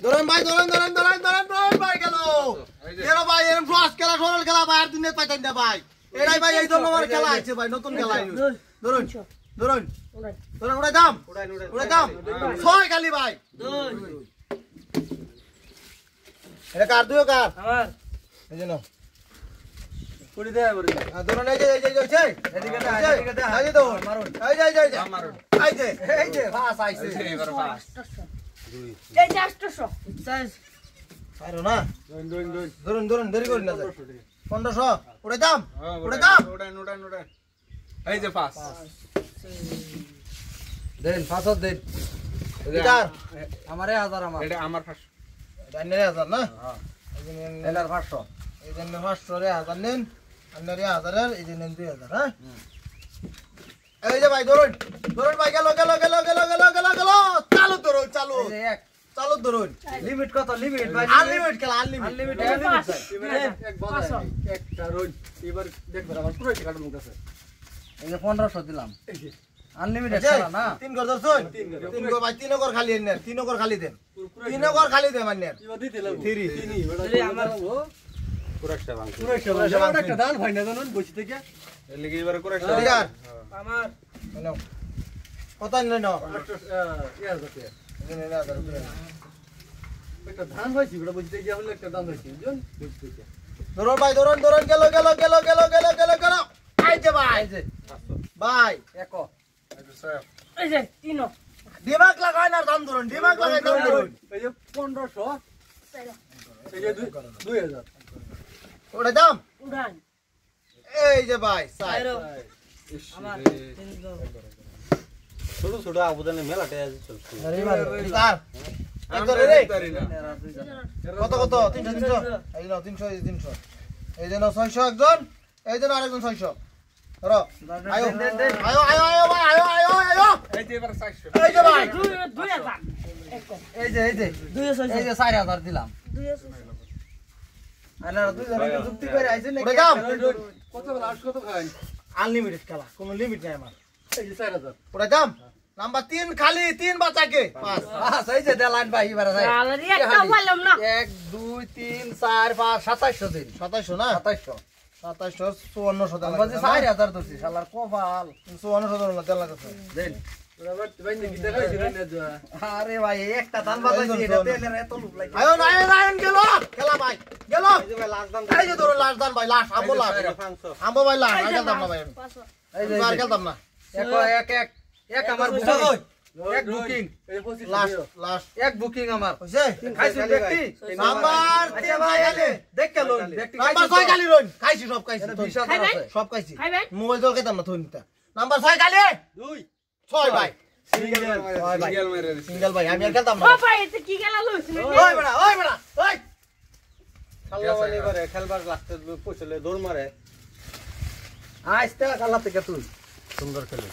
ধরেন ভাই ধরেন ভাই গেল এরা ভাই এরকম ফ্লাশ খেলা সরল খেলা ভাই আর দিনে পাইতেন না ভাই এরাই ভাই এই জন্য আমার খেলা আছে ভাই নতুন খেলা ধরুন ধরুন ধরুন উড়াই দাম ছয় খালি ভাই এটা কার দুই কার আমার এই জন্য কুড়ি দে বড় ধরুন এই যে এদিকে দে এই যে মারুন এই মারুন এই যে ফাস আইছে এবার ফাস এই যে 800 সাইজ পারো না ধরুন দেরি করি না 1500 উড়াই দাম উড়ান এই যে পাস দেন ফাসত দেন গিটার আমারে 1000 আমার এটা আমার 500 এটা 1000 না হ্যাঁ এলার 500 এই জন্য 500 রে 1000 নেন আপনার 1000 এর এই যে নেন 2000 হ্যাঁ এই যে ভাই ধরুন ভাই গেল চালু ধরুন চালু এই যে এক চালু ধরুন লিমিট কত লিমিট ভাই আনলিমিটেড খেলা আনলিমিটেড এক বল একটা রোজ এবার দেখবেন আমার পুরো টাকাটা মুখ আছে এই যে 1500 দিলাম আনলিমিটেড খেলা না তিন ঘর ধরছুন তিন ঘর ভাই তিন ঘর খালি নেন তিন ঘর খালি দেন তিন ঘর খালি দেন মানে এবার দিতে লাগবে 3 আমার পুরোটা ভাঙ একটা দান ভাই না জানেন বসে থেকে এর লাগি এবারে পুরোটা দিগার আমার নাও কত নেন 1000 একটা ধান হইছে বড় বসে থেকে হলো একটা দান হইছে বুঝুন বসে থেকে ধরুন ভাই ধরুন গেল এই যে ভাই ভাই একো এই যে তিনো দিমাগ লাগায় না দাম ধরুন দিমাগ লাগায় দাম ধরুন এই যে 1500 এই যে 2000 ওটা দাম উড়ান এই যে ভাই সাই আমার 300 ছোট আবুদানে মেলাতে চলছে আরে স্যার একদম রে কত 300 এই নাও 300 এই যে নাও 600 একজন এই যে আরেকজন 600 ধরো আয়ো ভাই আয়ো এই যে এবার 400 এই যে ভাই 2000 এই যে 200 এই যে 4000 দিলাম 200 আনারা দুই জনে যুক্তি করে আইছেন নাকি দাম কত লাস্ট কত খাই আনলিমিটেড খেলা কোনো লিমিট নাই আমার এই যে 4000 ওটা দাম নাম্বার 3 খালি 3 বাঁচাকে পাঁচ এই যে দেলাইন ভাই এবারে ভাই আলারি একটা পাইলাম না 1 2 3 4 5 2700 দিন 2700 না 2700 5400 দেন বাজে 4000 ধরছি শালার কপাল 5400 ধরল না দেন লাগছে দেন বরাবর ভাই নাকি দেখাইছিল না আরে ভাই একটা দান বাজাইছি এটা তেলের এত লুক লাগে আয়ো নাইন গেল খেলা ভাই গেল এই যে ভাই লাস্ট দান এই যে ধরো লাস্ট দান ভাই লাস্ট আমবো লাস্ট আমবো ভাই লাস্ট আর গেলতাম না ভাই এই যে আর গেলতাম না এক আমার বুকিং এক বুকিং লাস্ট এক বুকিং আমার হইছে খাইছি ব্যক্তি নাম্বার 3 ভাই আলে দেখ কে লোন ব্যক্তি নাম্বার 6 গালি লোন খাইছি সব খাইছি সব খাইছি মোবাইল জল খাইতাম না থইনটা নাম্বার 6 গালি 2 6 ভাই সিঙ্গেল ভাই আমি আর খেলতাম না ও ভাই এটা কি গেল লইছ ওই বড়া ওই খেলবা মানে করে খেলবার লাগতে পছলে দৌড় মারে আইস্তা খেলা থেকে তুই সুন্দর খেলে